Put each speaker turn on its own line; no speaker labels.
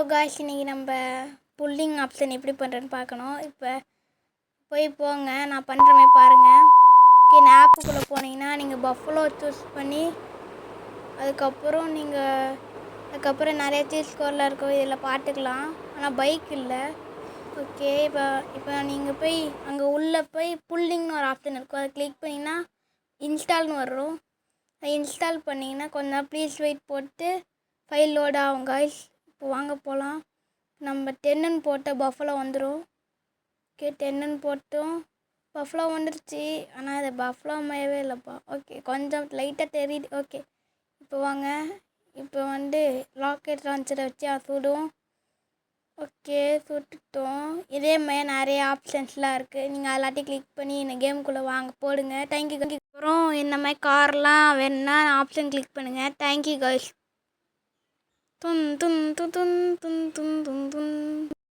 Guys, இன்றைக்கி நம்ம pulling option எப்படி பண்ணுறேன்னு பார்க்கணும். இப்போ போங்க, நான் பண்ணுற மாதிரி பாருங்கள். ஓகே, இந்த ஆப்புக்குள்ளே போனீங்கன்னா நீங்கள் பஃபலோ சூஸ் பண்ணி அதுக்கப்புறம் நிறைய சீஸ் ஸ்கோரில் இருக்கும், இதில் பார்த்துக்கலாம். ஆனால் பைக் இல்லை. ஓகே, இப்போ நீங்கள் போய் அங்கே உள்ளே போய் புல்லிங்னு ஒரு ஆப்ஷன் இருக்கும், அதை கிளிக் பண்ணிங்கன்னா இன்ஸ்டால்னு வரும். அதை இன்ஸ்டால் பண்ணிங்கன்னா கொஞ்சம் ப்ளீஸ் வெயிட் போட்டு ஃபைல் லோட் ஆகும் காய்ஸ். இப்போ வாங்க போகலாம். நம்ம 10ன்னு போட்ட பஃபலோ வந்துடும். ஓகே, 10ன்னு போட்டோம், பஃபலோ வந்துடுச்சு. ஆனால் அது பஃபலோ மாதிரியே இல்லைப்பா. ஓகே, கொஞ்சம் லைட்டாக தெரியுது. ஓகே, இப்போ வாங்க. இப்போ ராக்கெட் லான்ச்சரை வச்சு அதை சுடுவோம். ஓகே, சுட்டுட்டோம். இதே மாதிரி நிறைய ஆப்ஷன்ஸ்லாம் இருக்குது, நீங்கள் எல்லாத்தையும் கிளிக் பண்ணி இந்த கேமுக்குள்ளே வாங்க போடுங்க. தேங்க்யூ. அப்புறம் இந்த மாதிரி கார்லாம் வேணுன்னா ஆப்ஷன் கிளிக் பண்ணுங்கள். Thank you guys. Tun Tun Tun Tun Tun Tun Tun Tun